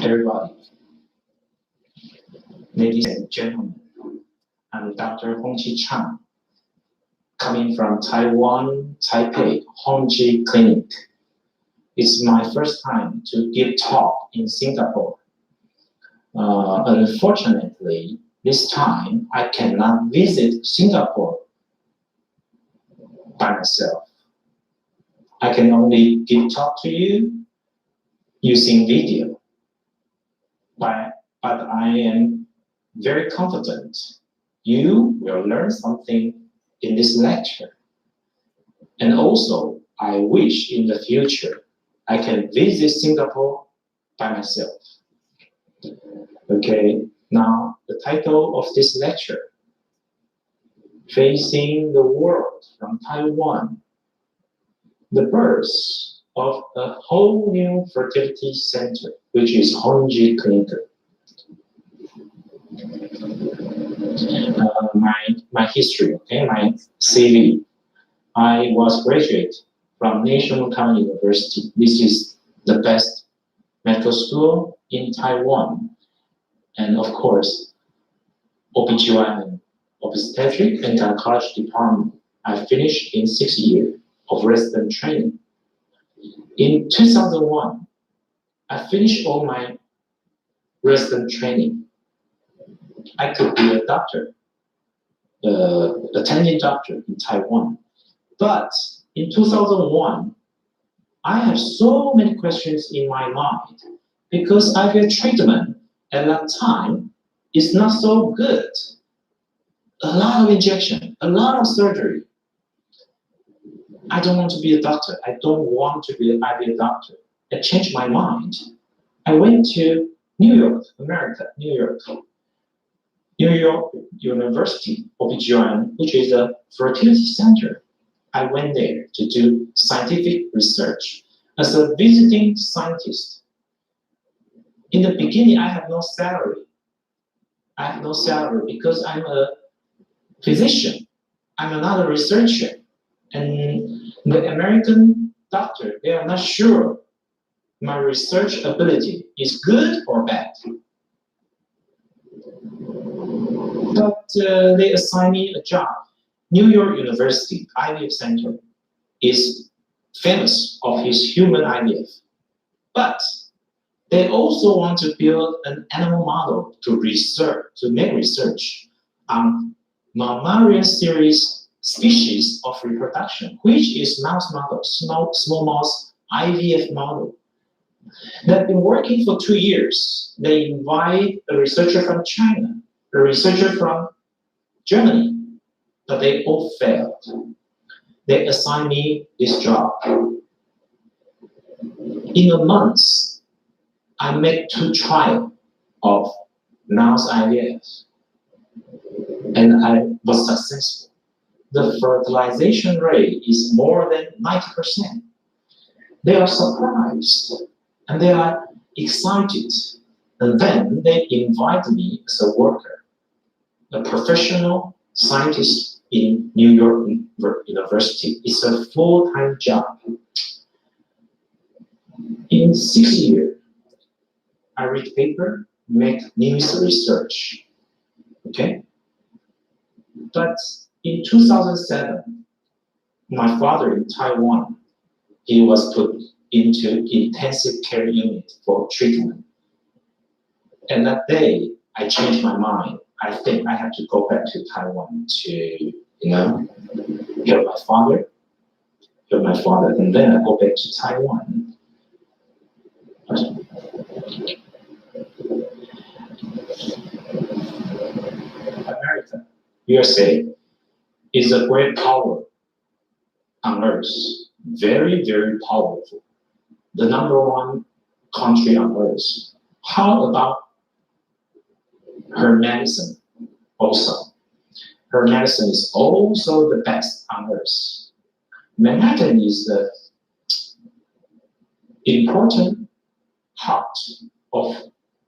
everybody. Ladies and gentlemen, I'm Dr. Honji Chan, coming from Taiwan, Taipei, Honji Clinic. It's my first time to give talk in Singapore. Unfortunately, this time I cannot visit Singapore by myself. I can only give talk to you using video. But I am very confident you will learn something in this lecture. And also, I wish in the future I can visit Singapore by myself. Okay, now the title of this lecture, Facing the World from Taiwan, the birth of a whole new fertility center, which is Honji Clinic. My history, okay, my CV. I was graduate from National Taiwan University. This is the best medical school in Taiwan. And of course, OBGYN and obstetric and gynecology department. I finished in 6 years of resident training. In 2001, I finished all my resident training. I could be a doctor, attending doctor in Taiwan. But in 2001, I have so many questions in my mind because IVF treatment at that time is not so good. A lot of injection, a lot of surgery. I don't want to be a doctor. I don't want to be an IVF doctor. I changed my mind. I went to New York, America, New York University, OBGYN, which is a fertility center. I went there to do scientific research as a visiting scientist. In the beginning, I have no salary. I have no salary because I'm a physician. I'm not a researcher. And the American doctor, they are not sure my research ability is good or bad. But they assigned me a job. New York University IVF Center is famous of its human IVF. But they also want to build an animal model to make research on mammalian series species of reproduction, which is mouse model, small mouse IVF model. They've been working for 2 years. They invite a researcher from China, a researcher from Germany, but they all failed. They assigned me this job. In a month, I made 2 trials of mouse IVF, and I was successful. The fertilization rate is more than 90%. They are surprised and they are excited. And then they invite me as a worker, a professional scientist in New York University. It's a full-time job. In 6 years, I read paper, make news research. Okay? But in 2007, my father in Taiwan, he was put into intensive care unit for treatment. And that day, I changed my mind. I think I have to go back to Taiwan to, help my father, and then I go back to Taiwan. America, USA, is a great power on earth. Very, very powerful. The #1 country on earth. How about her medicine also? Her medicine is also the best on earth. Manhattan is the important heart of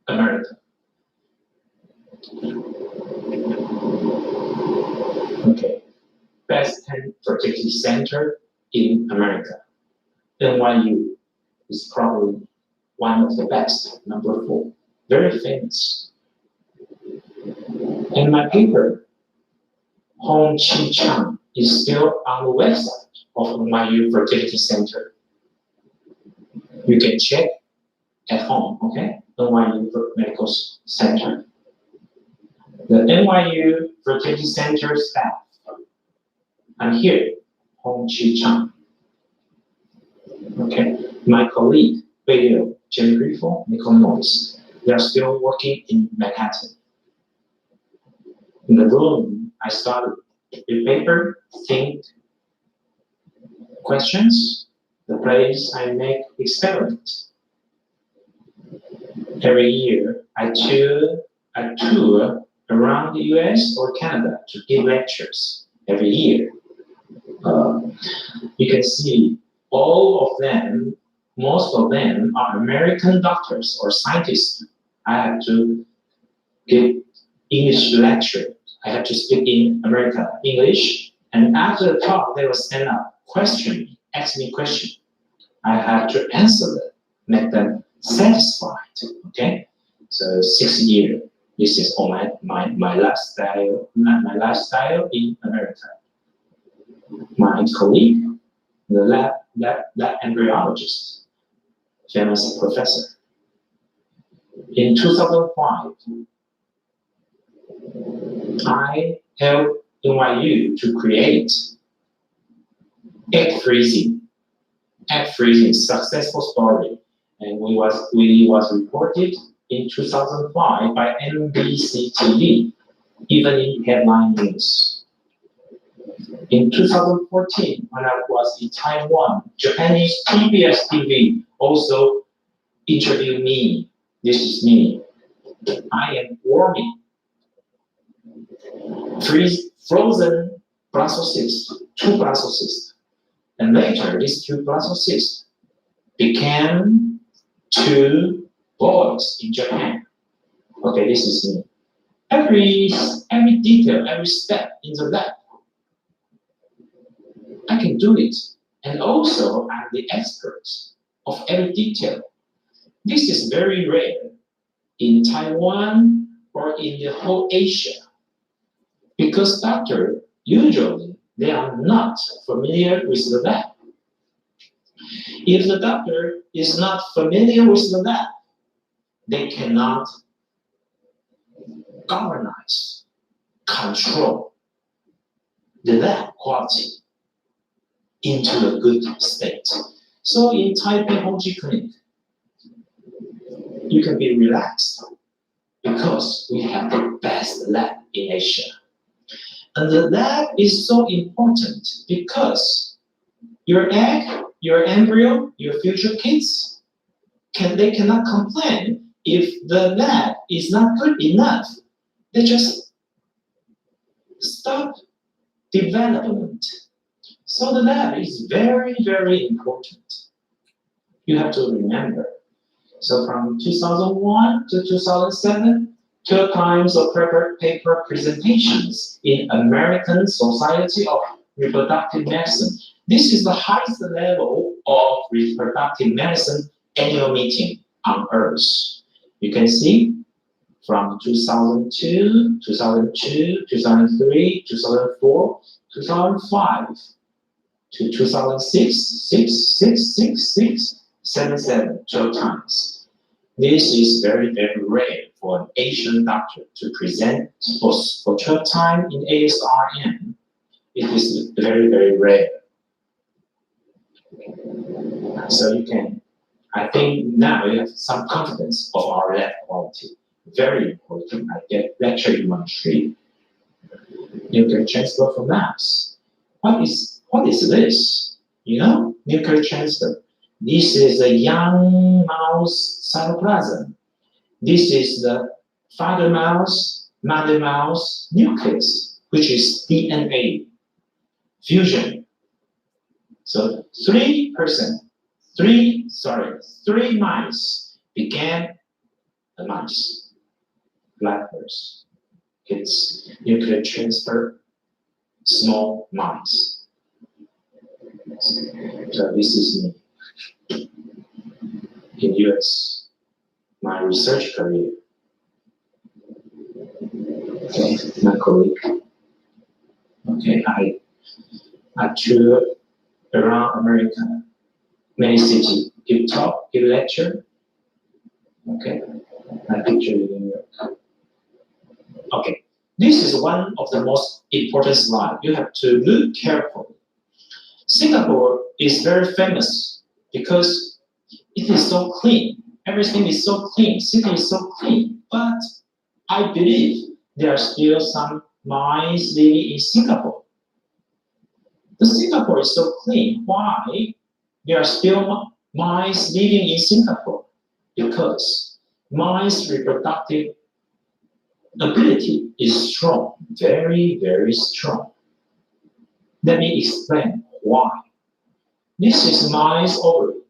America. Okay, best fertility center in America. NYU is probably one of the best, number 4, very famous. And my paper, Honji Chang, is still on the website of NYU Fertility Center. You can check at home, okay? NYU Medical Center. The NYU Fertility Center staff. I'm here, Honji Chang. Okay, my colleague, Beidou, Jim Grifo, Nicole Noyes, they are still working in Manhattan. In the room, I started with paper, think, questions, the place I make experiments. Every year, I tour around the US or Canada to give lectures every year. You can see all of them, most of them are American doctors or scientists. I have to give English lecture. I have to speak in American English. And after the talk, they will stand up, question me, ask me question. I have to answer them, make them satisfied, okay? So 6 years, this is all my lifestyle in America. My colleague, the lab embryologist, famous professor. In 2005, I helped NYU to create egg freezing successful story, and we was reported in 2005 by NBC TV, even in headline news. In 2014, when I was in Taiwan, Japanese PBS TV also interviewed me. This is me. I am warming frozen Brussels cysts, 2 Brussels cysts. And later, these 2 Brussels cysts became 2 boys in Japan. Okay, this is me. Every detail, every step in the lab, I can do it. And also, I'm the expert of every detail. This is very rare in Taiwan or in the whole Asia, because doctors usually they are not familiar with the lab. If the doctor is not familiar with the lab, they cannot organize, control the lab quality into a good state. So in Taipei Honji Clinic, you can be relaxed because we have the best lab in Asia. And the lab is so important because your egg, your embryo, your future kids, they cannot complain if the lab is not good enough. They just stop development. So the lab is very, very important. You have to remember. So from 2001 to 2007, 2 times of paper presentations in American Society of Reproductive Medicine. This is the highest level of reproductive medicine annual meeting on Earth. You can see from 2002, 2003, 2004, 2005 to 2006, 12 times. This is very, very rare for an Asian doctor to present for 12 times in ASRM. It is very, very rare. So you can, I think now you have some confidence of our lab quality. Very important. I get lecture in 1 nuclear transfer for mouse. What is this? You know, nuclear transfer. This is a young mouse cytoplasm. This is the father mouse, mother mouse nucleus, which is DNA fusion. So 3 mice became the mice. Blackbirds. It's nuclear transfer, small mice. So this is me. in US, my research career. Okay, my colleague. Okay, I toured around America, many cities, give talk, give lecture. Okay, I picture you in New York. Okay, this is one of the most important slides. You have to look carefully. Singapore is very famous because it is so clean. Everything is so clean. City is so clean. But I believe there are still some mice living in Singapore. The Singapore is so clean. Why there are still mice living in Singapore? Because mice reproductive ability is strong, very, very strong. Let me explain why. This is mice ovary.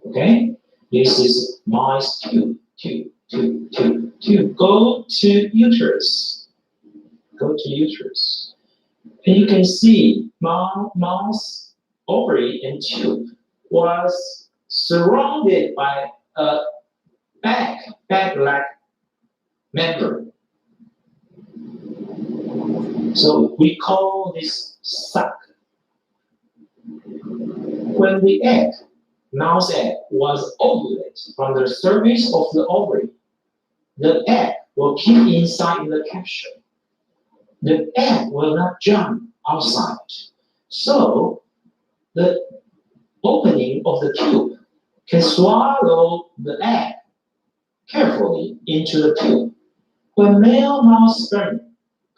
Okay? This is mice tube. Go to uterus. Go to uterus. And you can see mouse ovary and tube was surrounded by a bag-like membrane. So we call this sac. When the egg, mouse egg, was ovulated from the surface of the ovary, the egg will keep inside in the capsule. The egg will not jump outside. So the opening of the tube can swallow the egg carefully into the tube. When male mouse sperm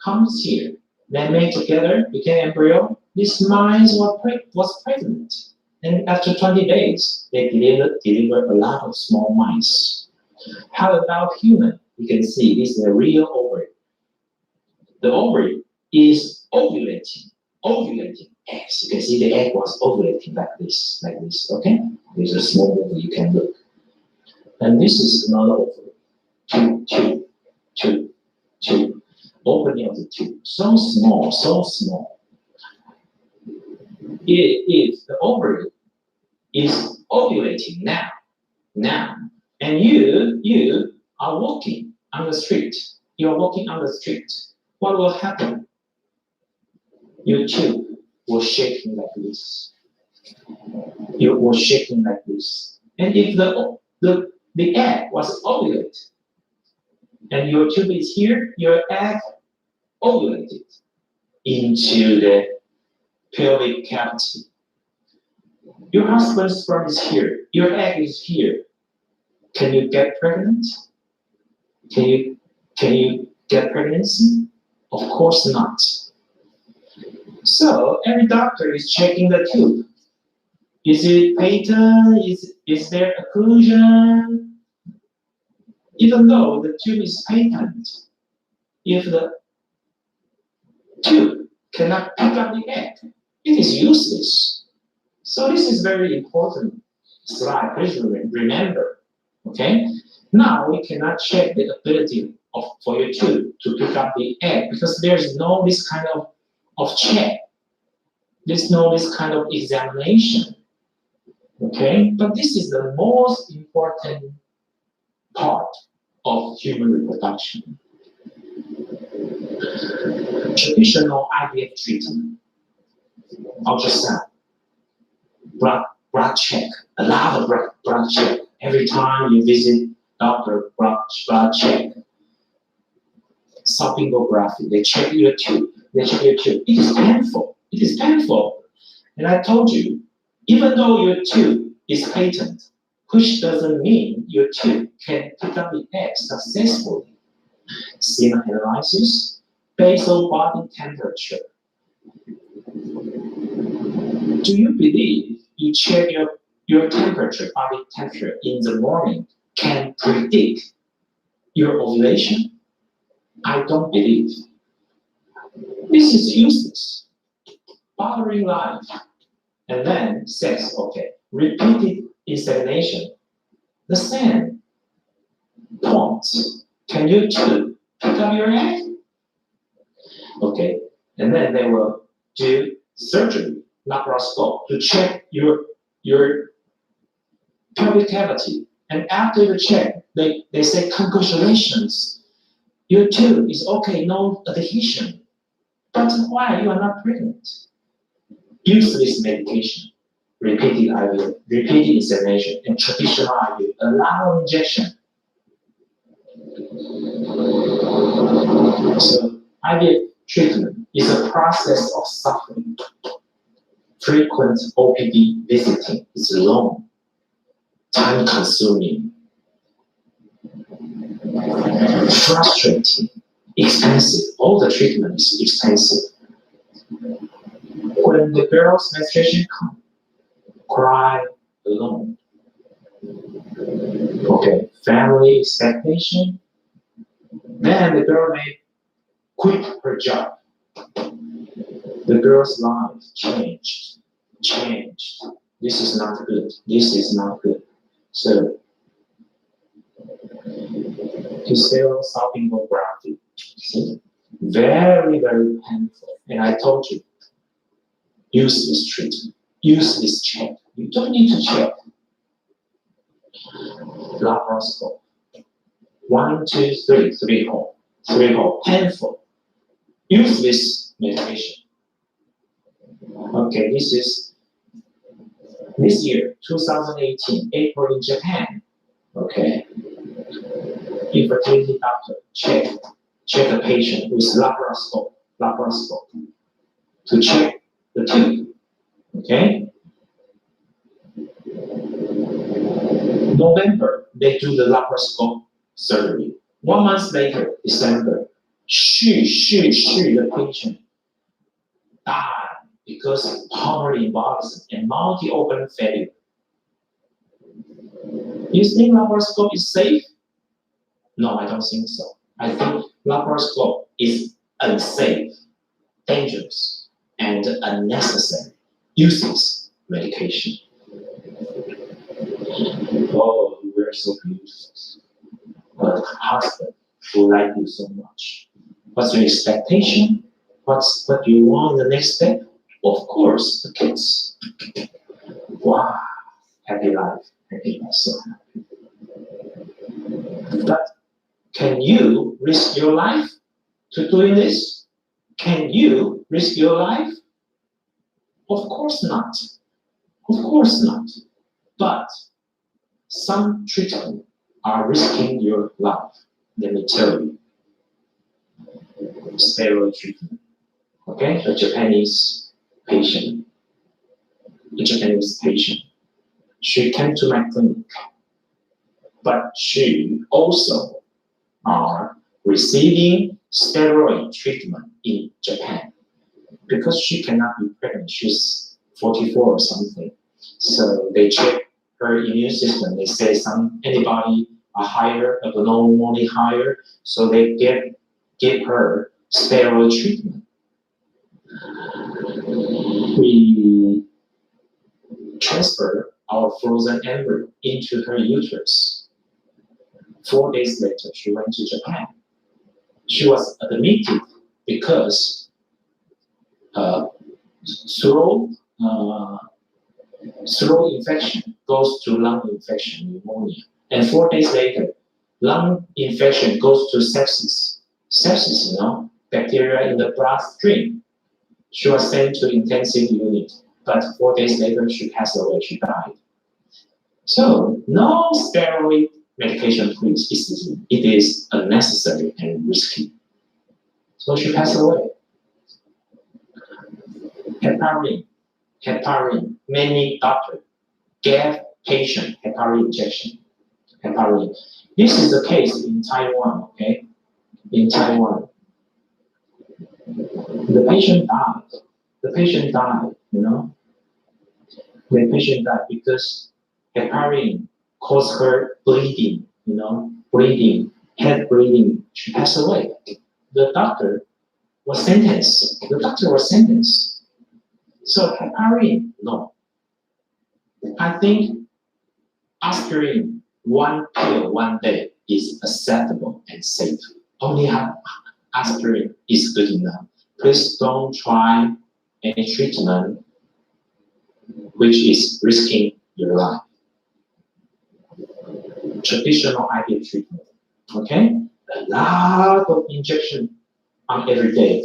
comes here, they mate together, became embryo. This mice was pregnant. And after 20 days, they deliver a lot of small mice. How about human? You can see this is a real ovary. The ovary is ovulating eggs. You can see the egg was ovulating like this, okay? There's a small ovary you can look. And this is another ovary. Tube. Opening of the tube. So small. If the ovary is ovulating now, and you are walking on the street, what will happen? Your tube will shaking like this. It was shaking like this. And if the egg was ovulated, and your tube is here, your egg ovulated into the pelvic cavity. Your husband's sperm is here, your egg is here. Can you get pregnant? Can you get pregnancy? Of course not. So every doctor is checking the tube. Is it patent? Is there occlusion? Even though the tube is patent, if the tube cannot pick up the egg, it is useless. So this is very important slide. Please remember. Okay. Now we cannot check the ability for your tube to pick up the egg because there's no this kind of check. There's no this kind of examination. Okay, but this is the most important part of human reproduction. Traditional IVF treatment, ultrasound, blood check, a lot of blood check. Every time you visit doctor, blood check. Salpingography, they check your tube. It is painful. And I told you, even though your tube is patent, which doesn't mean your tube can pick up the egg successfully. Semen analysis, basal body temperature. Do you believe you check your temperature, body temperature in the morning can predict your ovulation? I don't believe. This is useless. Bothering life. And then sex, okay. Repeated insemination. The same point. Can you too pick up your egg? Okay. And then they will do surgery, laparoscope, to check your pelvic cavity. And after the check, they say, congratulations, your tube is okay, no adhesion. But why you are not pregnant? Use this medication, repeated IVF, repeated insemination, and traditional IVF, allow injection. So IVF treatment is a process of suffering. Frequent OPD visiting is long, time-consuming, frustrating, expensive. All the treatment is expensive. When the girl's menstruation comes, cry alone. Okay, family expectation. Then the girl may quit her job. The girl's life changed. This is not good. This is not good. So, hysterossalpingography. See? Very, very painful. And I told you, use this treatment. Use this check. You don't need to check. Laparoscope. 1, 2, 3, 3 hole. 3 hole. Painful. Use this medication. Okay, this is this year, 2018, April in Japan. Okay. Infertility doctor check the patient with laparoscope to check the tube. Okay. November, they do the laparoscope surgery. 1 month later, December, the patient died because pulmonary embolism and multi-organ failure. You think laparoscope is safe? No, I don't think so. I think laparoscope is unsafe, dangerous, and unnecessary. Uses medication. Oh, you were so beautiful. But husband who like you so much. What's your expectation? What do you want the next step? Of course, the kids. Wow, happy life, so happy. But can you risk your life to doing this? Can you risk your life? Of course not. Of course not. But some treatment are risking your life. Let me tell you. Steroid treatment. Okay, a Japanese patient. She came to my clinic, but she also are receiving steroid treatment in Japan because she cannot be pregnant. She's 44 or something. So they check her immune system. They say some antibody are higher, abnormally higher. So they give her steroid treatment. We transfer our frozen embryo into her uterus. 4 days later, she went to Japan. She was admitted because throat infection goes to lung infection, pneumonia. And 4 days later, lung infection goes to sepsis. Sepsis, bacteria in the bloodstream. She was sent to intensive unit, but 4 days later, she passed away, she died. So, no steroid medication, please. It is unnecessary and risky. So she passed away. Heparin. Many doctors gave patient heparin injection. Heparin. This is the case in Taiwan, okay? In Taiwan. The patient died. The patient died because heparin caused her bleeding, head bleeding. She passed away. The doctor was sentenced. So heparin, no. I think aspirin, 1 pill 1 day is acceptable and safe. Only aspirin is good enough. Please don't try any treatment which is risking your life. traditional IVF treatment. Okay, a lot of injection on every day.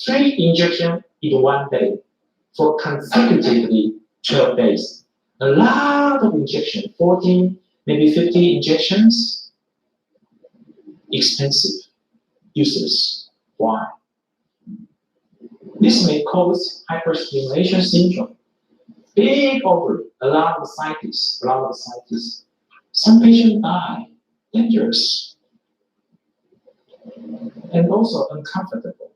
3 injections in one day for consecutively 12 days. A lot of injection, 14, maybe 50 injections. Expensive, useless. Why? This may cause hyperstimulation syndrome. Big ovary, a lot of ascites. Some patients die. Dangerous. And also uncomfortable.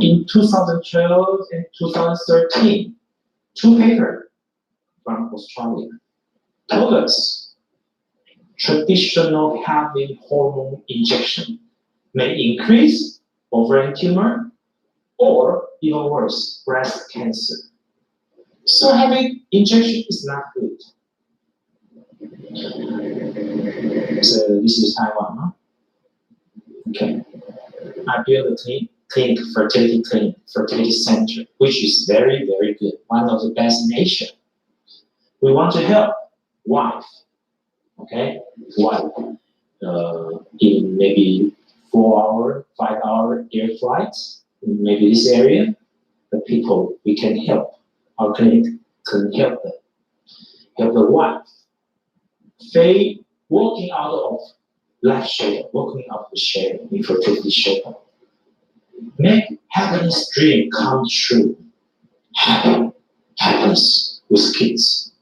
In 2012 and 2013, 2 papers from Australia told us traditional heavy hormone injection may increase ovarian tumor or even worse, breast cancer. So having injection is not good. So this is Taiwan, huh? Okay. I built a clinic, fertility center, which is very, very good. One of the best in Asia. We want to help wife, okay? Wife, in maybe 4-hour, 5-hour air flights, in maybe this area, the people we can help. Our clinic can help them. Help the wife. They walking out of life shelter, walking out of the shelter, infertility shelter. Make happiness dream come true. Happiness with kids.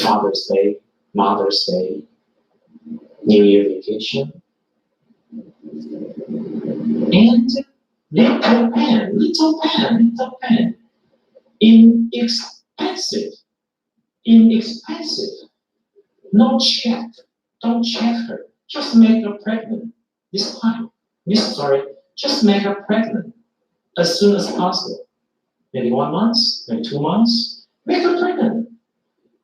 Father's Day, Mother's Day, New Year vacation. And little pen. Inexpensive. No check. Don't check her. Just make her pregnant. Just make her pregnant as soon as possible. Maybe 1 month, maybe 2 months. Make her pregnant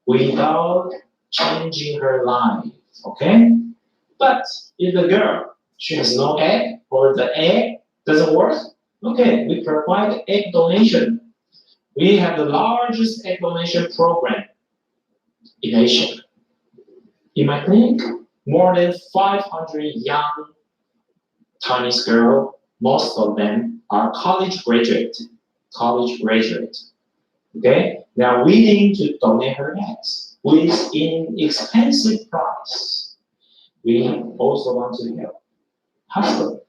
without changing her life. Okay? But if the girl, she has no egg or the egg doesn't work, okay, we provide egg donation. We have the largest egg donation program in Asia. In my clinic, more than 500 young Chinese girls, most of them are college graduate. Okay? They are willing to donate her eggs with inexpensive price. We also want to help husband.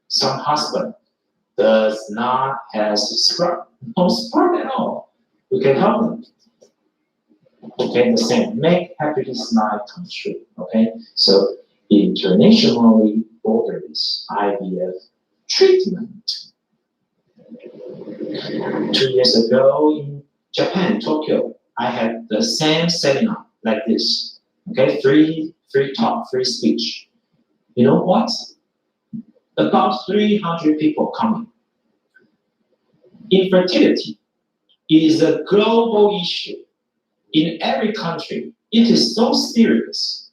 Some husband does not have sperm, no sperm at all. We can help them. Okay, the same. Make happiness night come true. Okay, so internationally borders IVF treatment. 2 years ago in Japan, Tokyo, I had the same seminar like this. Okay, free talk, free speech. You know what? About 300 people coming. Infertility is a global issue. In every country, it is so serious.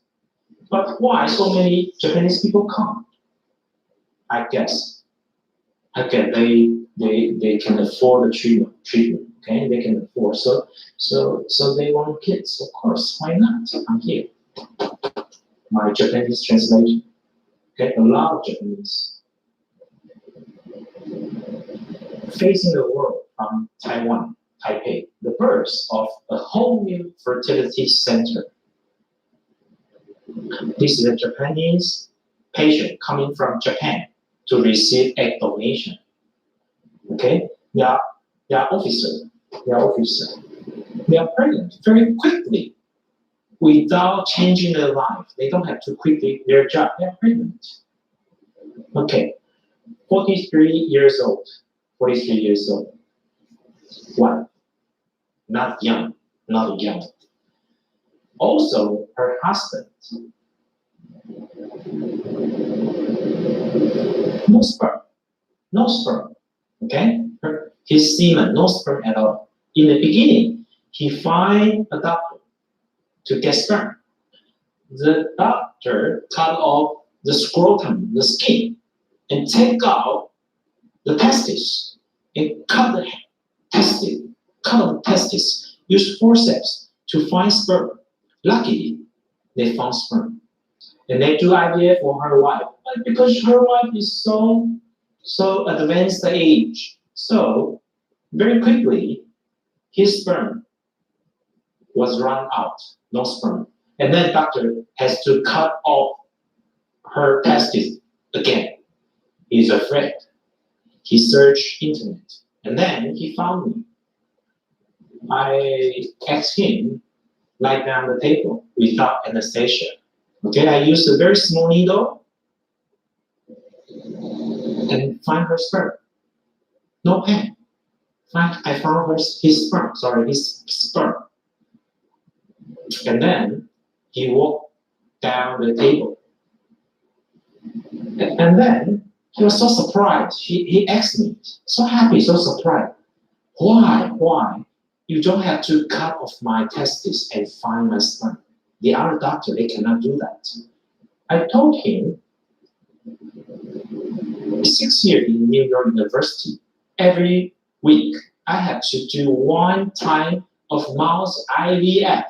But why so many Japanese people come? I guess they can afford the treatment. Okay, they can afford. So they want kids. Of course, why not? I'm here. My Japanese translation. Okay, a lot of Japanese facing the world from Taiwan, Taipei, the birth of a whole new fertility center. This is a Japanese patient coming from Japan to receive egg donation. Okay, they are officer. They are pregnant very quickly without changing their life. They don't have to quit their job. They are pregnant. Okay, 43 years old. What? Not young. Also, her husband. No sperm. Okay? His semen, no sperm at all. In the beginning, he find a doctor to get sperm. The doctor cut off the scrotum, the skin, and take out the testes and cut the testes cut off the testis, use forceps to find sperm. Luckily, they found sperm. And they do IVF for her wife. But because her wife is so advanced age, so very quickly, his sperm was run out, no sperm. And then doctor has to cut off her testes again. He's afraid. He searched internet, and then he found me. I asked him, lie down the table without anesthesia. Okay, I used a very small needle and find her sperm. No pain. I found his sperm. And then he walked down the table. And then he was so surprised. He asked me, so happy, so surprised. Why? You don't have to cut off my testes and find my sperm. The other doctor, they cannot do that. I told him, 6 years in New York University, every week, I had to do 1 time of mouse IVF.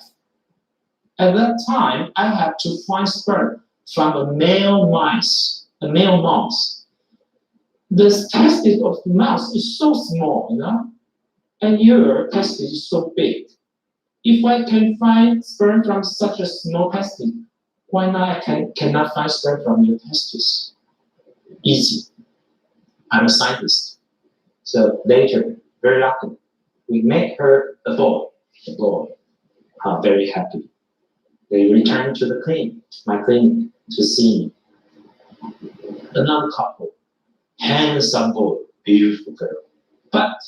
At that time, I had to find sperm from a male mouse. The testis of the mouse is so small, and your testis is so big. If I can find sperm from such a small testis, why not I cannot find sperm from your testis? Easy. I'm a scientist. So later, very lucky, we make her a boy. Very happy. They returned to my clinic, to see me. Another couple, handsome boy, beautiful girl. But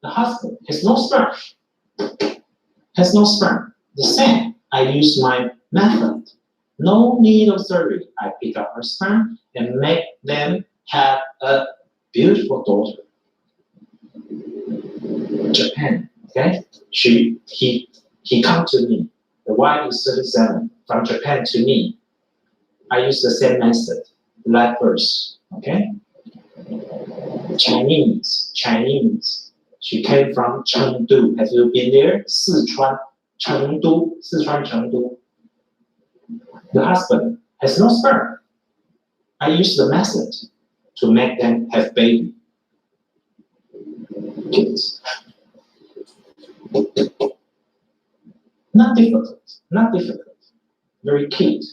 the husband has no sperm. The same, I use my method. No need of surgery. I pick up her sperm and make them have a beautiful daughter. Japan, okay? He come to me. The wife is 37, from Japan to me. I use the same method, live birth, okay? Chinese. She came from Chengdu. Have you been there? Sichuan, Chengdu. The husband has no sperm. I use the method to make them have baby. Kids. Not difficult. Very cute.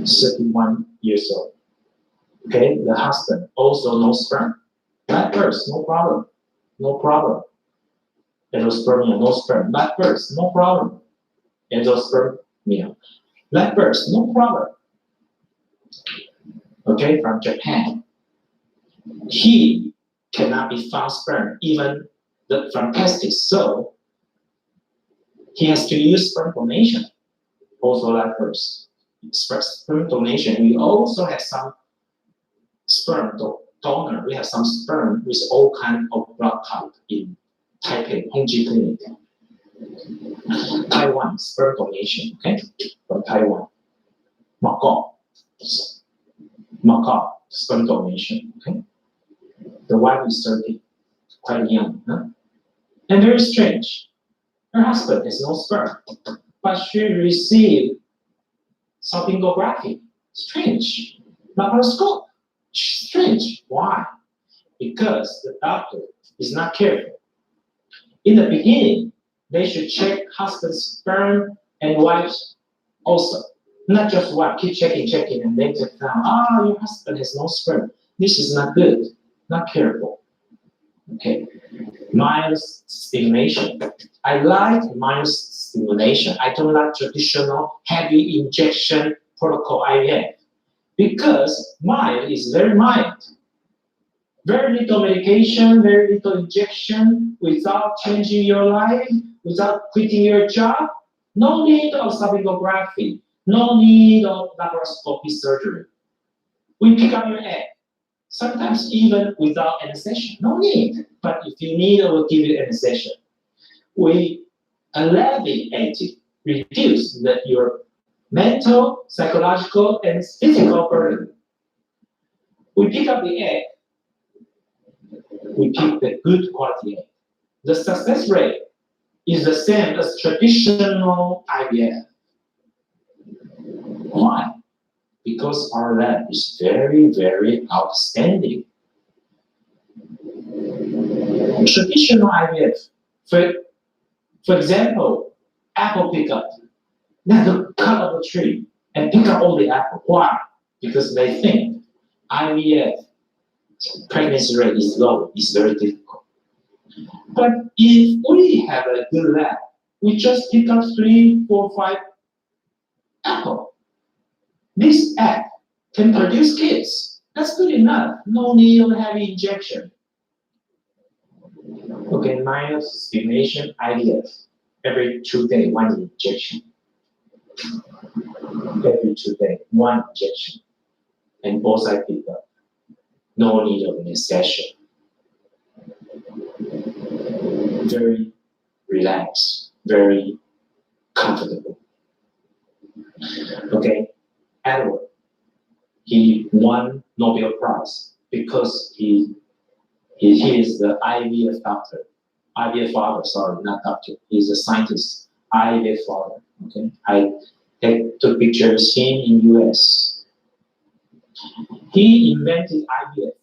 31 years old. Okay, the husband also no sperm. Live birth, no problem. Endospermia, no sperm. Live birth, no problem. Endospermia. Live birth, no problem. Okay, from Japan. He cannot be found sperm even from testis, so he has to use sperm donation. Also live birth. Sperm donation. We also have some sperm donor. We have some sperm with all kinds of blood type in Taipei, Honji Clinic. Taiwan, sperm donation, okay? From Taiwan. Macau, sperm donation, okay? The wife is 30, quite young, huh? And very strange. Her husband has no sperm, but she received salpingography. Strange. Laparoscope. Strange. Why? Because the doctor is not careful. In the beginning, they should check husband's sperm and wife's also. Not just wife, keep checking, and later found, your husband has no sperm. This is not good, not careful. Okay. Mild stimulation. I like mild stimulation. I don't like traditional heavy injection protocol IVF because mild is very mild. Very little medication, very little injection, without changing your life, without quitting your job. No need of salpingography. No need of laparoscopy surgery. We pick up your egg. Sometimes even without anesthesia. No need. But if you need, we'll give you anesthesia. We alleviate it, reduce your mental, psychological, and physical burden. We pick up the egg. We pick the good quality egg. The success rate is the same as traditional IVF. Why? Because our lab is very, very outstanding. Traditional IVF, for example, apple pickup. They have to cut up a tree and pick up all the apple. Why? Because they think IVF pregnancy rate is low, it's very difficult. But if we have a good lab, we just pick up 3, 4, 5 apple. This egg can produce kids. That's good enough. No need of heavy injection. Okay, minus stimulation IVF. Every 2 days, 1 injection. Every 2 days, 1 injection. And both sides pick up. No need of anesthesia. Very relaxed, very comfortable. Okay, Edward, he won Nobel Prize because he is the IVF doctor. IVF father, sorry, not doctor. He's a scientist, IVF father. Okay, I took pictures of him in US. He invented IVF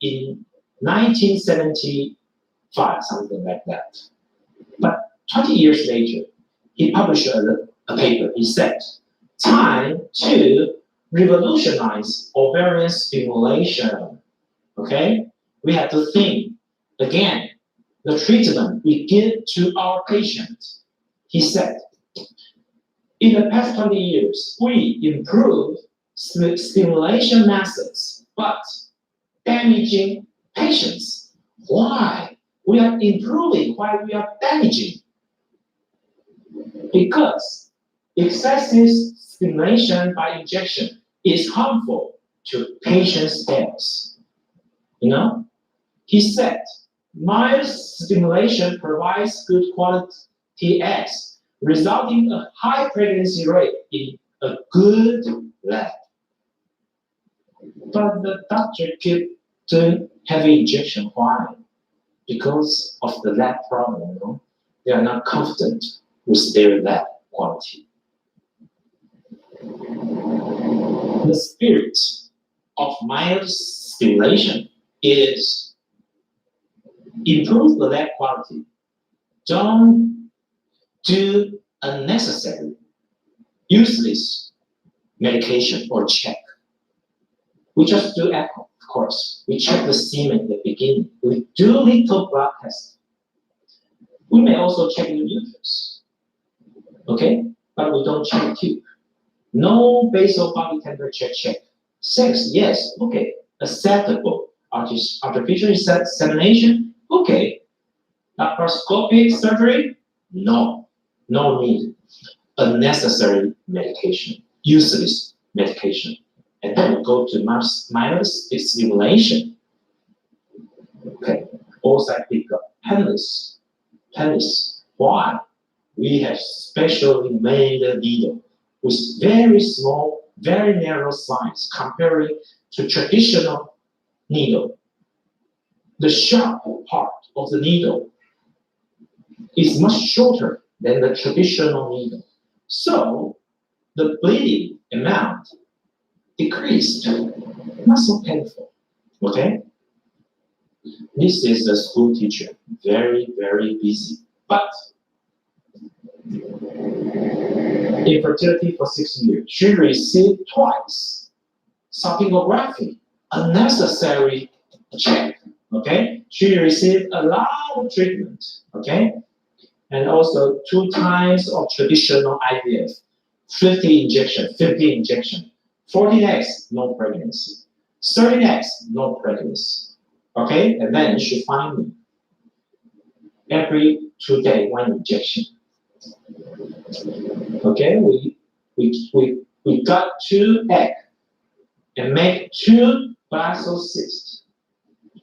in 1975, something like that. But 20 years later, he published a paper. He said, time to revolutionize ovarian stimulation. Okay? We have to think again, the treatment we give to our patients. He said, in the past 20 years, we improved stimulation methods, but damaging patients. Why? We are improving while we are damaging. Because excessive stimulation by injection is harmful to patients' health. You know, he said, mild stimulation provides good quality eggs, resulting in a high pregnancy rate in a good lab. But the doctor kept doing heavy injection. Why? Because of the lab problem. You know? They are not confident with their lab quality. The spirit of mild stimulation is improve the lab quality. Don't do unnecessary, useless medication or check. We just do echo, of course. We check the semen at the beginning. We do little blood tests. We may also check the uterus, okay? But we don't check tube. No basal body temperature check. Sex, yes, okay, acceptable. Artificial insemination, okay. Laparoscopic surgery, no, no need. Unnecessary medication, useless medication. And then we go to minus stimulation. Okay, oocyte pickup, painless. Why? We have specially made a needle with very small, very narrow size comparing to traditional needle. The sharp part of the needle is much shorter than the traditional needle. So the bleeding amount decreased, not so painful, okay? This is a school teacher, very, very busy, but infertility for 6 years. She received twice salpingography, unnecessary check, okay? She received a lot of treatment, okay? And also 2 times of traditional IVF, 50 injection, 40 days, no pregnancy, 30 days, no pregnancy, okay? And then she finally, every 2 days, 1 injection. Okay, we got 2 eggs and make 2 blastocysts,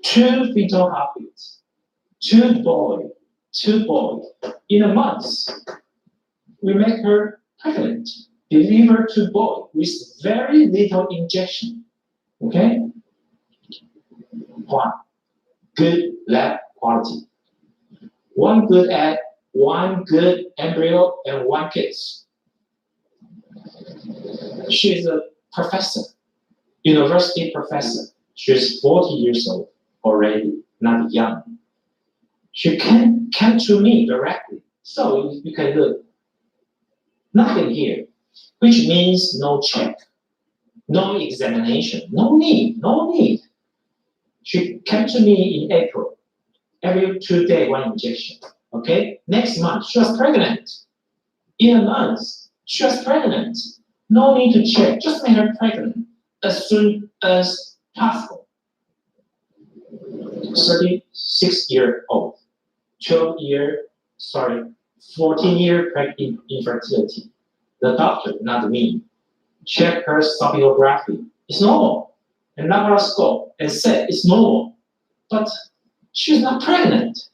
2 fetal heartbeats, 2 boys. In a month, we make her pregnant, deliver 2 boys with very little injection. Okay? Why? good lab quality. One good egg, one good embryo, and one kid. She is a professor, university professor. She's 40 years old already, not young. She came to me directly. So you can look, nothing here, which means no check, no examination, no need, no need. She came to me in April, every 2 days, one injection. Okay, next month, she was pregnant. In a month, she was pregnant. No need to check, just make her pregnant as soon as possible. 36-year-old, 14-year pregnant infertility. The doctor, not me, checked her sonography. It's normal. And laparoscope and said it's normal. But she's not pregnant.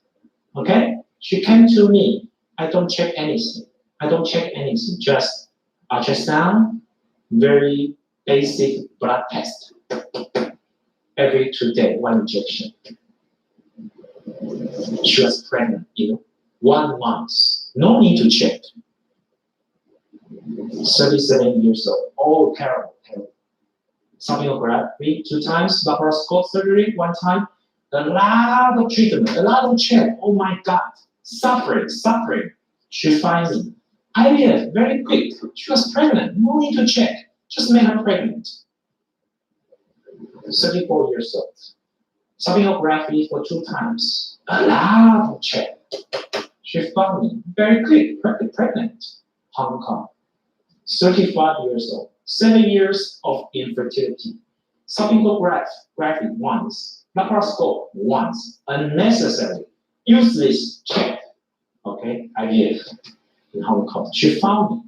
Okay? She came to me. I don't check anything. Just ultrasound, very basic blood test. Every 2 days, one injection. She was pregnant in 1 month. No need to check. 37 years old. Oh, terrible. Sonography 2 times, laparoscope surgery 1 time. A lot of treatment, a lot of check. Oh my God. Suffering. She finally, IVF, very quick. She was pregnant. No need to check. Just made her pregnant. 34 years old. Sonography for 2 times. A lot of check. She found me very quick, pregnant. Hong Kong. 35 years old. 7 years of infertility. Sonography once. Laparoscope once. Unnecessary. Useless check. Okay, IVF in Hong Kong. She found me.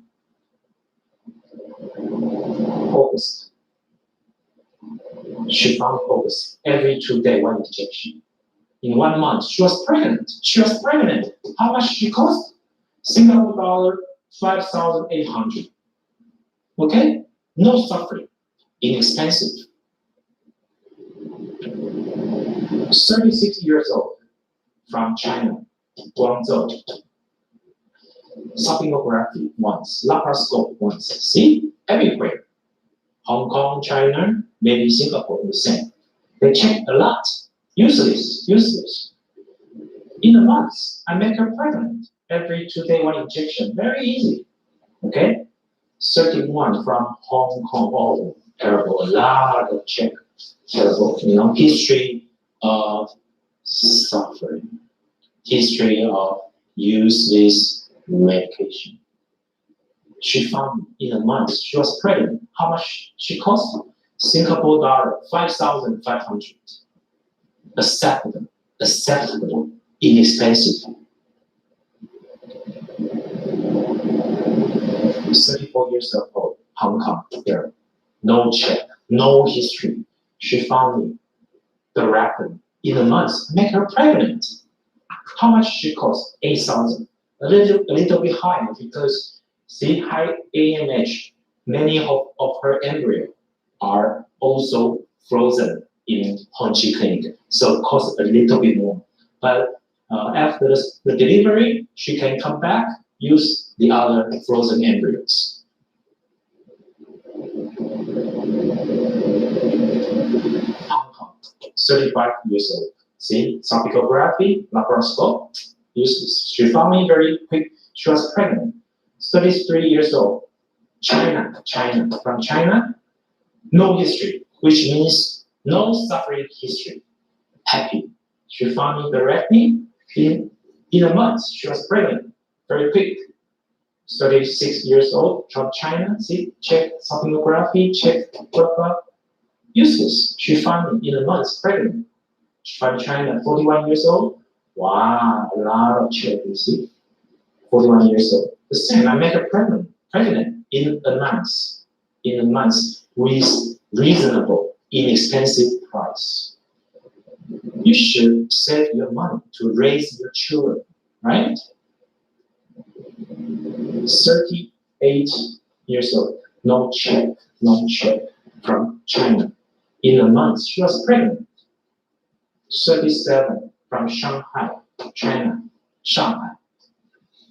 August. She found August. Every 2 days, one injection. In 1 month, she was pregnant. How much she cost? Singapore dollar 5,800. Okay? No suffering. Inexpensive. 36 years old. From China. Guangzhou. Sonography once. Laparoscope once. See? Everywhere. Hong Kong, China, maybe Singapore, the same. They check a lot. Useless. In a month, I make her pregnant. Every 2 days, one injection. Very easy. Okay? 31 from Hong Kong. Oh, terrible. A lot of check. Terrible. History of suffering. History of useless medication. She found me in a month. She was pregnant. How much she cost? Singapore dollar 5,500. Acceptable, inexpensive. 34 years old, Hong Kong, there. No check, no history. She found me directly in a month. Make her pregnant. How much she cost? 8,000. A little bit high because see high AMH. Many of her embryo are also frozen in Honji Clinic, so it costs a little bit more. But after the delivery, she can come back, use the other frozen embryos. Hong Kong, 35 years old. See, sonography, laparoscope, useless. She found me very quick. She was pregnant. 33 years old. China, from China, no history, which means no suffering history. Happy. She found me directly in a month. She was pregnant, very quick. 36 years old, from China. See, check sonography, check blah blah. Useless. She found me in a month, pregnant. From China, 41 years old. Wow, a lot of check, you see. 41 years old. The same, I make her pregnant in a month with reasonable, inexpensive price. You should save your money to raise your children, right? 38 years old, no check, from China. In a month, she was pregnant. 37 from Shanghai, China, Shanghai.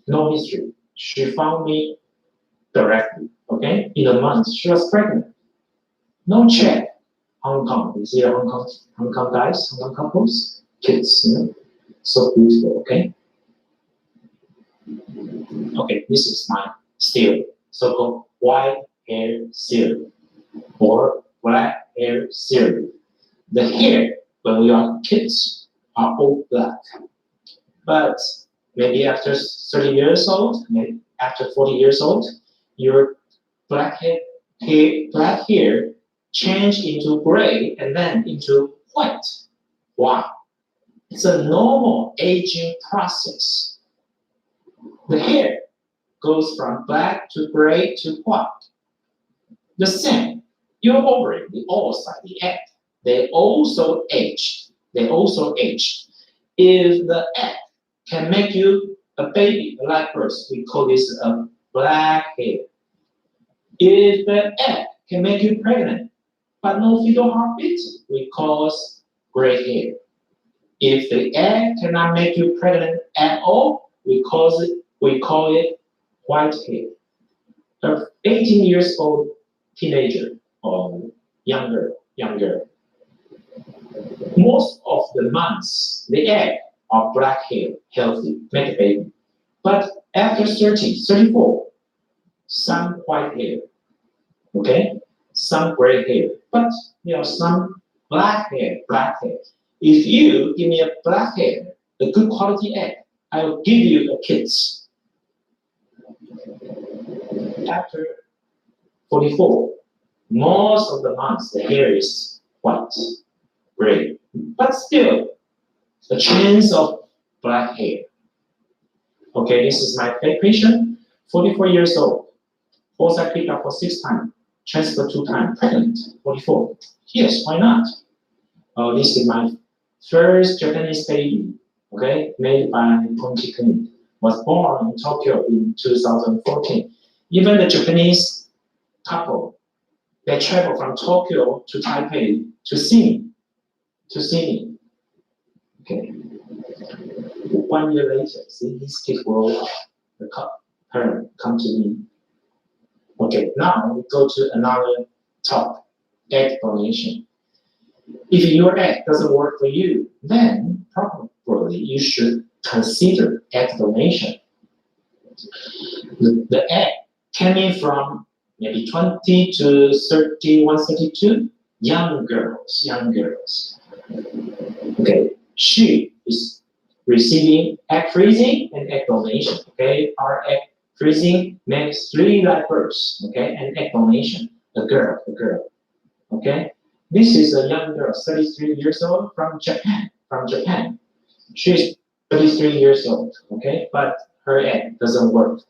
No history. She found me directly. Okay, in a month she was pregnant. No check. Hong Kong. You see the Hong Kong guys, Hong Kong couples, kids. So beautiful. Okay. Okay, this is my theory, so-called white hair theory or black hair theory. The hair when we are kids are all black, but maybe after 30 years old, maybe after 40 years old, your black hair change into gray and then into white. Wow, it's a normal aging process. The hair goes from black to gray to white. The same, your ovary, the oocyte, the egg, they also age. They also age. If the egg can make you a baby, a live birth, we call this a black hair. If the egg can make you pregnant, but no fetal heartbeat, we call it gray hair. If the egg cannot make you pregnant at all, we call it white hair. An 18 years old teenager or younger, most of the months the egg are black hair, healthy, make a baby. But after 30, 34, some white hair, okay, some gray hair, but some black hair. If you give me a black hair, a good quality egg, I will give you a kids. After 44, most of the months the hair is white, gray, but still a chance of black hair. Okay, this is my patient, 44 years old, oocyte picked up for 6 times, transfer 2 times, pregnant, 44. Yes, why not? This is my first Japanese baby, okay, made by Honji Fertility. Was born in Tokyo in 2014. Even the Japanese couple, they travel from Tokyo to Taipei to see me. Okay. 1 year later, see, his kids grow up. The parent come to me. Okay, now we go to another topic, egg donation. If your egg doesn't work for you, then probably you should consider egg donation. The egg coming from maybe 20 to 31, 32, young girls. Okay, she is receiving egg freezing and egg donation. Okay, our egg freezing makes 3 live births. Okay, and egg donation, a girl. Okay, this is a young girl, 33 years old from Japan. She's 33 years old. Okay, but her egg doesn't work.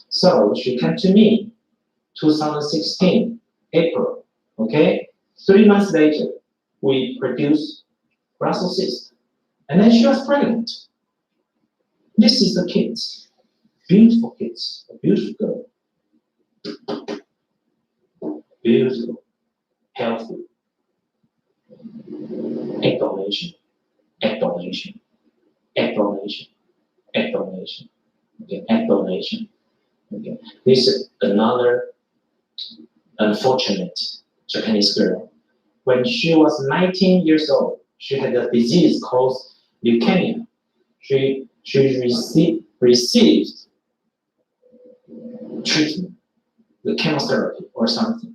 So she came to me 2016, April. Okay, 3 months later, we produced Brussels cyst. And then she was pregnant. This is the kids. Beautiful kids. A beautiful girl. Beautiful. Healthy. Egg donation. Okay, egg donation. Okay. This is another unfortunate Japanese girl. When she was 19 years old, she had a disease called leukemia. She received treatment, the chemotherapy or something,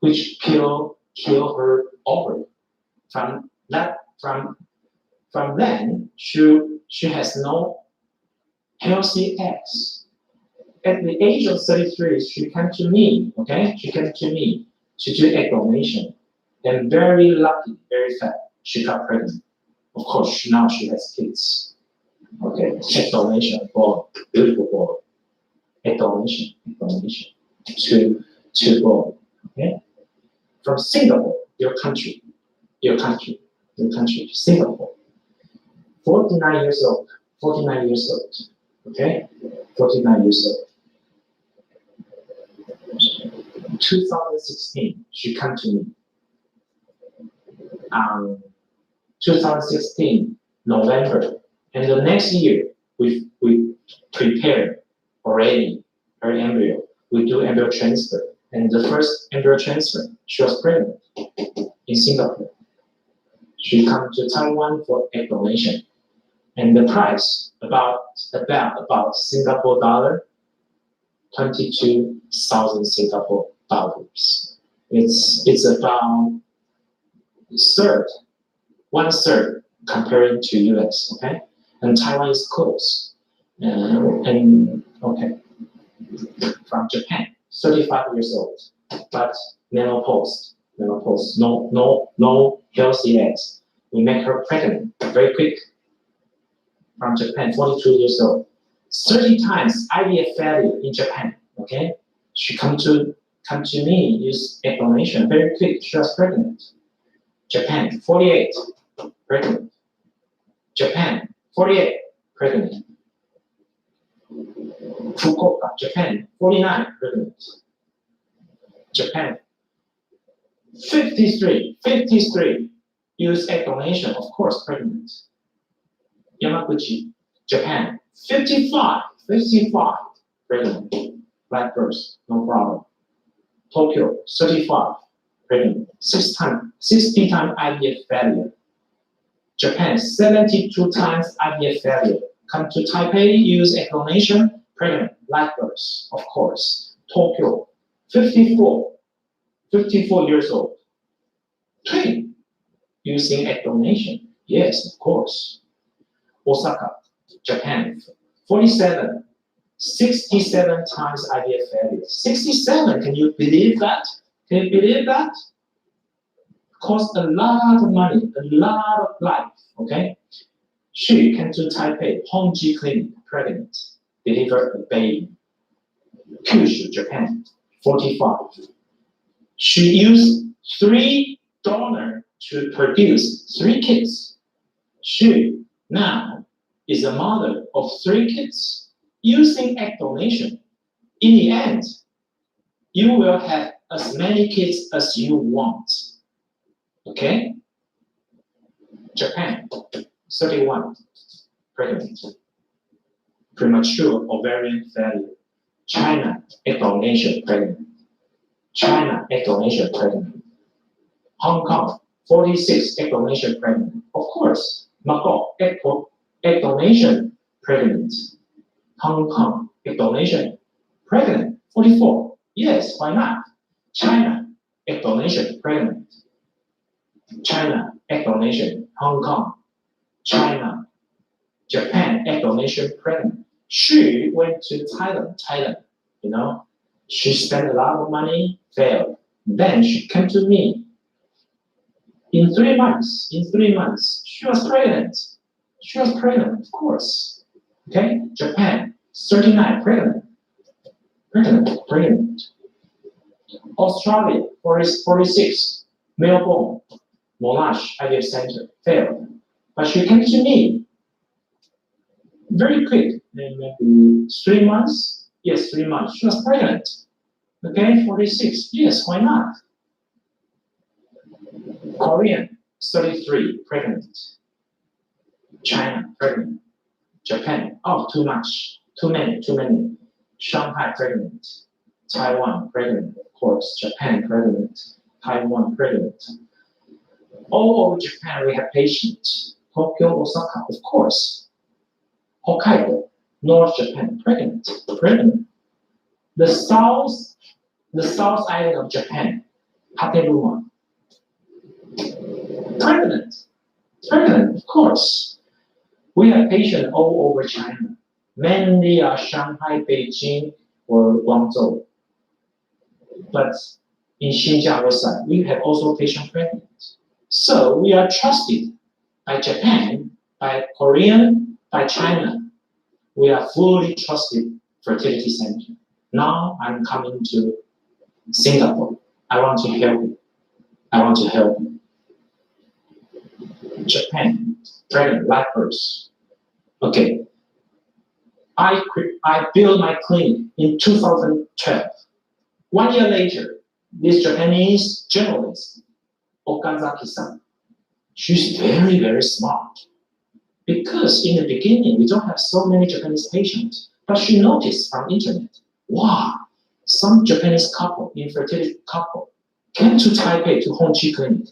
which kill her ovary. From then, she has no healthy eggs. At the age of 33, she came to me. Okay, she came to me to do egg donation, and very lucky, very fat, she got pregnant. Of course, now she has kids. Okay, egg donation, boy, beautiful boy. Egg donation to boy. Okay, from Singapore, your country, Singapore. 49 years old. Okay, 49 years old. 2016, she came to me. 2016, November. And the next year, we prepared already her embryo. We do embryo transfer. And the first embryo transfer, she was pregnant in Singapore. She came to Taiwan for egg donation. And the price about Singapore dollar, 22,000 Singapore dollars. It's about one third comparing to US, okay? And Taiwan is close. And okay, from Japan, 35 years old, but menopause, no healthy eggs. We make her pregnant very quick. From Japan, 42 years old, 30 times IVF failure in Japan. Okay, she come to me, use egg donation very quick. She was pregnant. Japan, 48, pregnant. Japan, 48, pregnant. Fukuoka, Japan, 49, pregnant. Japan, 53, use egg donation, of course, pregnant. Yamaguchi, Japan, 55, pregnant. Black birth, no problem. Tokyo, 35, pregnant. 60 times IVF failure. Japan, 72 times IVF failure. Come to Taipei, use egg donation, pregnant. Black birth, of course. Tokyo, 54 years old. Twin, using egg donation. Yes, of course. Osaka, Japan, 47, 67 times IVF failure. 67, can you believe that? Can you believe that? Cost a lot of money, a lot of life, okay? She came to Taipei, Honji Clinic, pregnant, delivered a baby. Kyushu, Japan, 45. She used 3 donors to produce 3 kids. She now is a mother of 3 kids using egg donation. In the end, you will have as many kids as you want. Okay? Japan, 31, pregnant. Premature ovarian failure. China, egg donation, pregnant. China, egg donation, pregnant. Hong Kong, 46, egg donation, pregnant. Of course, Macau, egg donation, pregnant. Hong Kong, egg donation, pregnant. 44, yes, why not? China, egg donation, pregnant. China, egg donation, Hong Kong. China, Japan, egg donation, pregnant. She went to Thailand, you know. She spent a lot of money, failed. Then she came to me. In 3 months, she was pregnant. Of course. Okay, Japan, 39, pregnant. Australia, 46, Melbourne, Monash IVF Center, failed. But she came to me very quick, maybe 3 months. Yes, 3 months. She was pregnant. Okay, 46. Yes, why not? Korean, 33, pregnant. China, pregnant. Japan, oh, too much. Too many. Shanghai, pregnant. Taiwan, pregnant. Of course, Japan, pregnant. Taiwan, pregnant. All over Japan, we have patients. Tokyo, Osaka, of course. Hokkaido, North Japan, pregnant. The south island of Japan, Hateruma, pregnant, of course. We have patients all over China. Mainly are Shanghai, Beijing, or Guangzhou. But in Xinjiang side, we have also patients pregnant. So we are trusted by Japan, by Korean, by China. We are fully trusted fertility center. Now I'm coming to Singapore. I want to help you. Japan, pregnant, black birth. Okay. I built my clinic in 2012. 1 year later, this Japanese journalist, Okazaki-san, She's very, very smart. Because in the beginning, we don't have so many Japanese patients. But she noticed from internet, wow, some Japanese couple, infertility couple, came to Taipei to Honji Clinic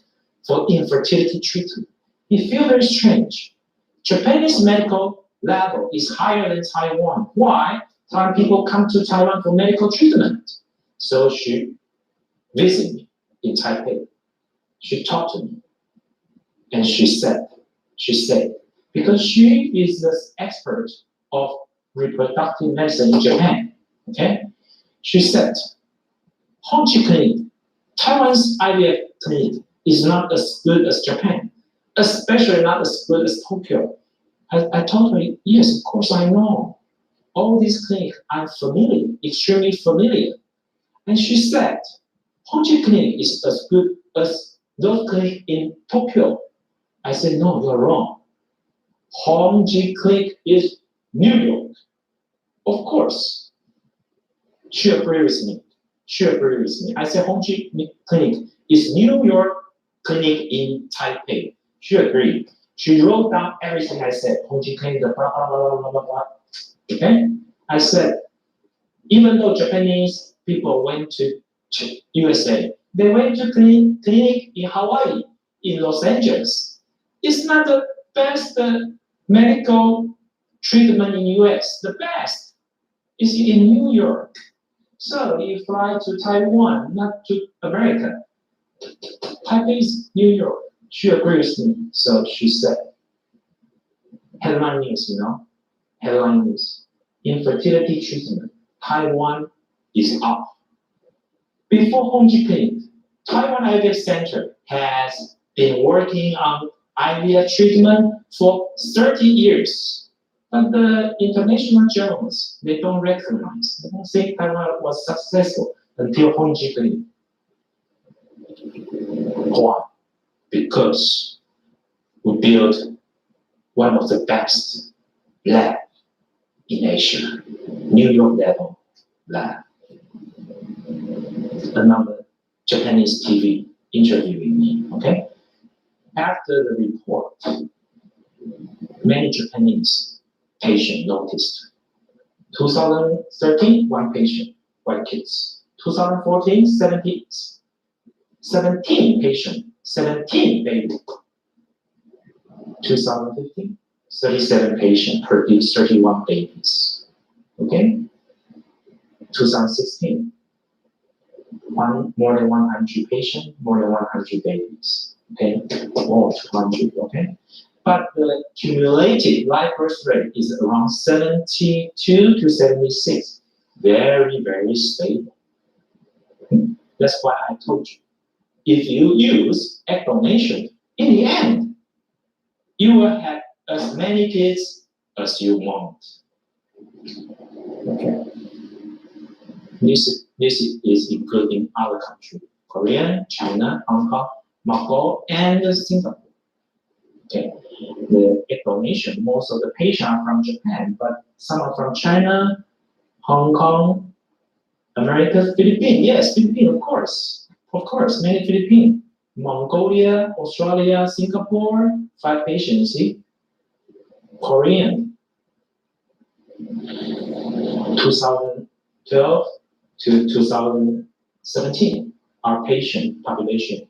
for infertility treatment. It feels very strange. Japanese medical level is higher than Taiwan. Why? Taiwan people come to Taiwan for medical treatment. So she visited me in Taipei. She talked to me. And she said, because she is the expert of reproductive medicine in Japan, okay? She said, Honji Clinic, Taiwan's IVF clinic is not as good as Japan, especially not as good as Tokyo. I told her, yes, of course I know. All these clinics I'm familiar, extremely familiar. And she said, Honji Clinic is as good as those clinics in Tokyo. I said, no, you're wrong. Honji Clinic is New York. Of course. She agreed with me. I said, Honji Clinic is New York clinic in Taipei. She agreed. She wrote down everything I said. Honji Clinic, blah, blah, blah, blah, blah, blah. Okay? I said, even though Japanese people went to USA, they went to clinic in Hawaii, in Los Angeles. It's not the best medical treatment in US. The best is in New York. So you fly to Taiwan, not to America. Taipei is New York. She agrees with me. So she said, headline news, headline news. Infertility treatment. Taiwan is up. Before Honji Clinic, Taiwan IVF Center has been working on IVF treatment for 30 years. But the international journals, they don't recognize. They don't think Taiwan was successful until Honji Clinic. Why? Because we built one of the best lab in Asia, New York level lab. Another Japanese TV interviewing me, okay? After the report, many Japanese patients noticed. 2013, one patient, white kids. 2014, 17 patient, 17 baby. 2015, 37 patient produced 31 babies. Okay? 2016, more than 100 patient, more than 100 babies. Okay? Or 200, okay? But the cumulative live birth rate is around 72 to 76. Very, very stable. That's why I told you. If you use egg donation, in the end, you will have as many kids as you want. Okay. This is including other countries: Korea, China, Hong Kong, Macau, and Singapore. Okay. The egg donation, most of the patients are from Japan, but some are from China, Hong Kong, America, Philippines. Yes, Philippines, of course. Of course, many Philippines. Mongolia, Australia, Singapore, 5 patients, see? Korean. 2012 to 2017, our patient population.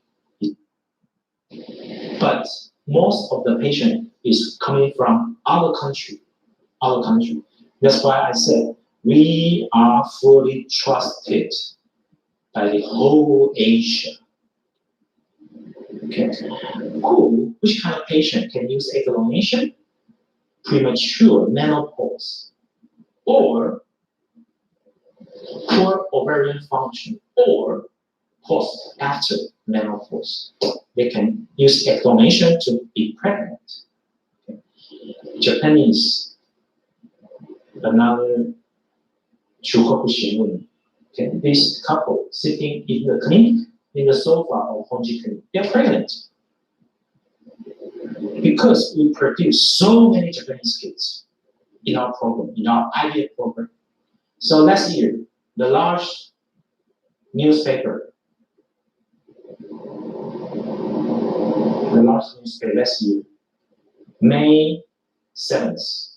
But most of the patient is coming from other country. That's why I said we are fully trusted by the whole Asia. Okay. Cool. Which kind of patient can use egg donation? Premature menopause, or poor ovarian function, or post after menopause. They can use egg donation to be pregnant. Okay. Japanese, another 出国不行问. Okay. This couple sitting in the clinic, in the sofa of Honji Clinic, they're pregnant. Because we produce so many Japanese kids in our program, in our IVF program. So last year, the large newspaper last newspaper last year, May 7th.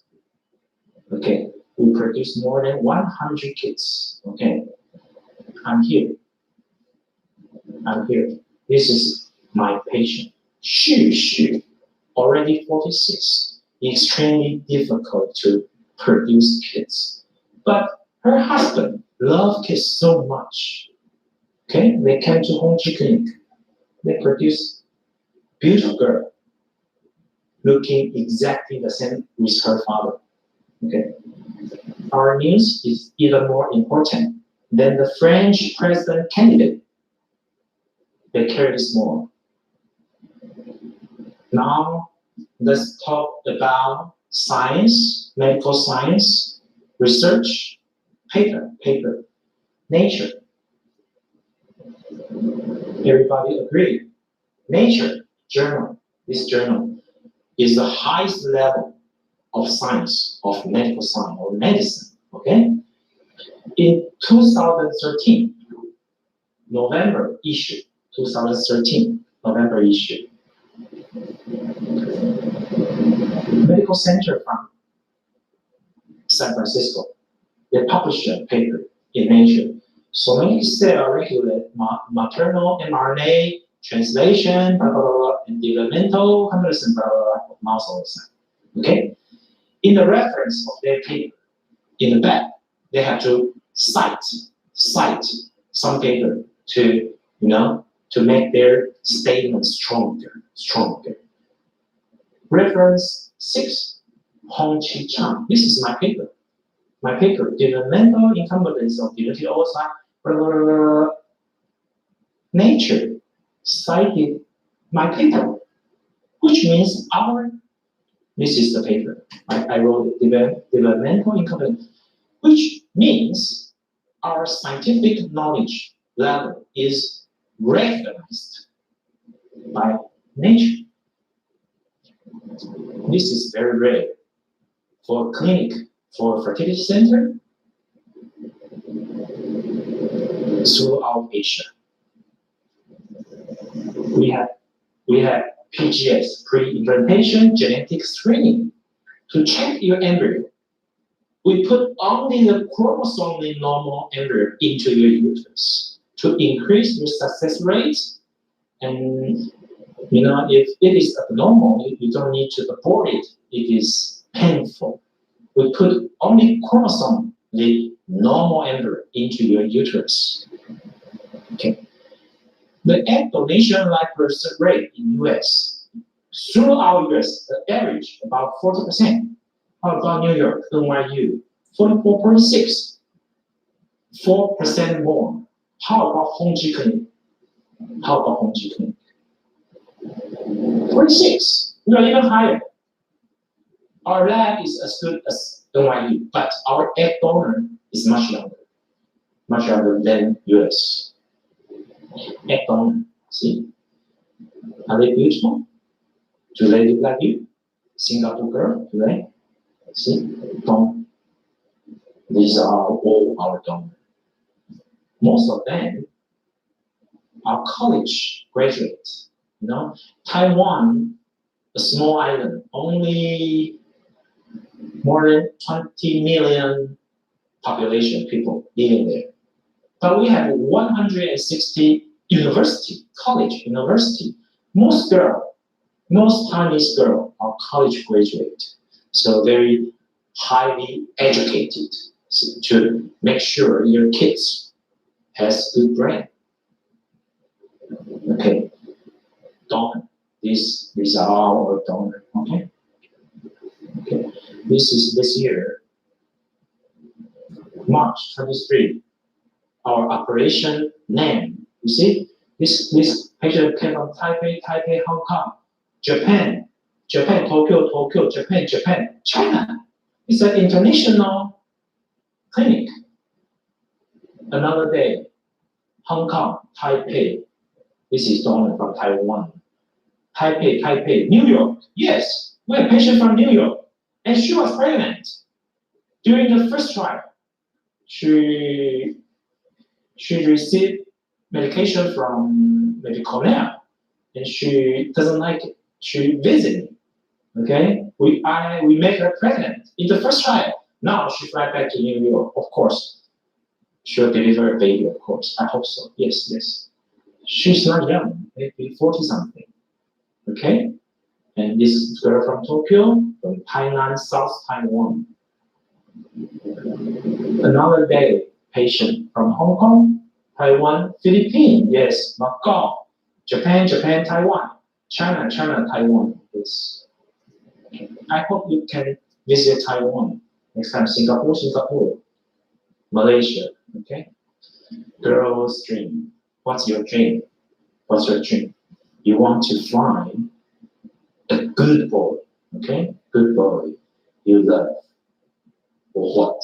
Okay, we produced more than 100 kits. Okay, I'm here. This is my patient. She already 46. Extremely difficult to produce kids. But her husband loved kids so much. Okay, they came to Honji Clinic. They produced beautiful girl, looking exactly the same with her father. Okay, our news is even more important than the French president candidate. They care this more. Now, let's talk about science, medical science, research, paper, Nature. Everybody agree. Nature journal, this journal, is the highest level of science, of medical science, or medicine, okay? In 2013, November issue, 2013, November issue, medical center from San Francisco, they published a paper in Nature. So many cells regulate maternal mRNA translation, blah, blah, blah, and developmental comparison, blah, blah, blah, of mouse cells. Okay? In the reference of their paper, in the back, they have to cite some paper to, to make their statement stronger. Reference 6, Honji Chang. This is my paper. Developmental incompetence of deleted oocyte, Nature cited my paper, which means this is the paper. I wrote developmental incompetence, which means our scientific knowledge level is recognized by Nature. This is very rare for clinic, for fertility center, throughout Asia. We have PGS, pre-implantation genetic screening, to check your embryo. We put only the chromosomally normal embryo into your uterus to increase your success rate. And if it is abnormal, you don't need to abort it. It is painful. We put only chromosomally normal embryo into your uterus. Okay. The egg donation rate in US, throughout US, the average about 40%. How about New York, NYU, 44.6, 4% more. How about Honji Clinic? 46. We are even higher. Our lab is as good as NYU, but our egg donor is much younger than US. Egg donor, see? Are they beautiful? Do they look like you? Singapore girl, do they? See? Donor. These are all our donors. Most of them are college graduates. Taiwan, a small island, only more than 20 million population people living there. But we have 160 college university. Most Chinese girls are college graduate, so very highly educated, to make sure your kids has good brain. Okay, donor. These are our donor. Okay. This is this year, March 23. Our operation name. You see, this patient came from Taipei, Hong Kong, Japan, Tokyo, Japan, China. It's an international clinic. Another day, Hong Kong, Taipei. This is donor from Taiwan. Taipei, New York. Yes, we have a patient from New York, and she was pregnant. During the first trial, she received medication from Mediconea, and she doesn't like it. to visit me. Okay, we make her pregnant in the first trial. Now she fly back to New York. Of course, she'll deliver a baby. Of course, I hope so. Yes, yes. She's not young, maybe 40 something. Okay, and this girl from Tokyo, from Tainan, South Taiwan. Another day, patient from Hong Kong, Taiwan, Philippines. Yes, Macau, Japan, Taiwan, China, Taiwan. Yes. I hope you can visit Taiwan next time. Singapore, Malaysia. Okay. Girl's dream. What's your dream? What's your dream? You want to find a good boy. Okay, good boy you love. For what?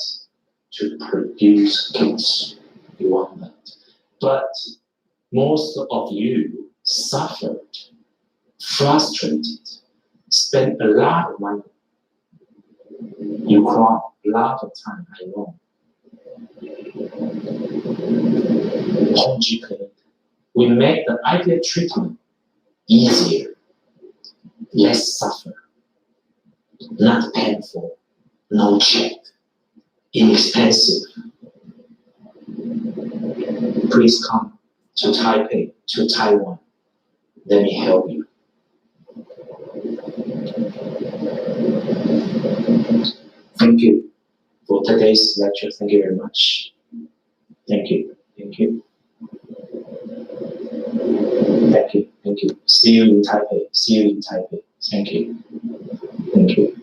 To produce kids. You want that. But most of you suffered, frustrated, spent a lot of money. You cry a lot of time, I know. Honji Fertility. We make the IVF treatment easier, less suffer, not painful, no check, inexpensive. Please come to Taipei, to Taiwan. Let me help you. Thank you for today's lecture. Thank you very much. Thank you. Thank you. Thank you. Thank you. See you in Taipei. See you in Taipei. Thank you. Thank you.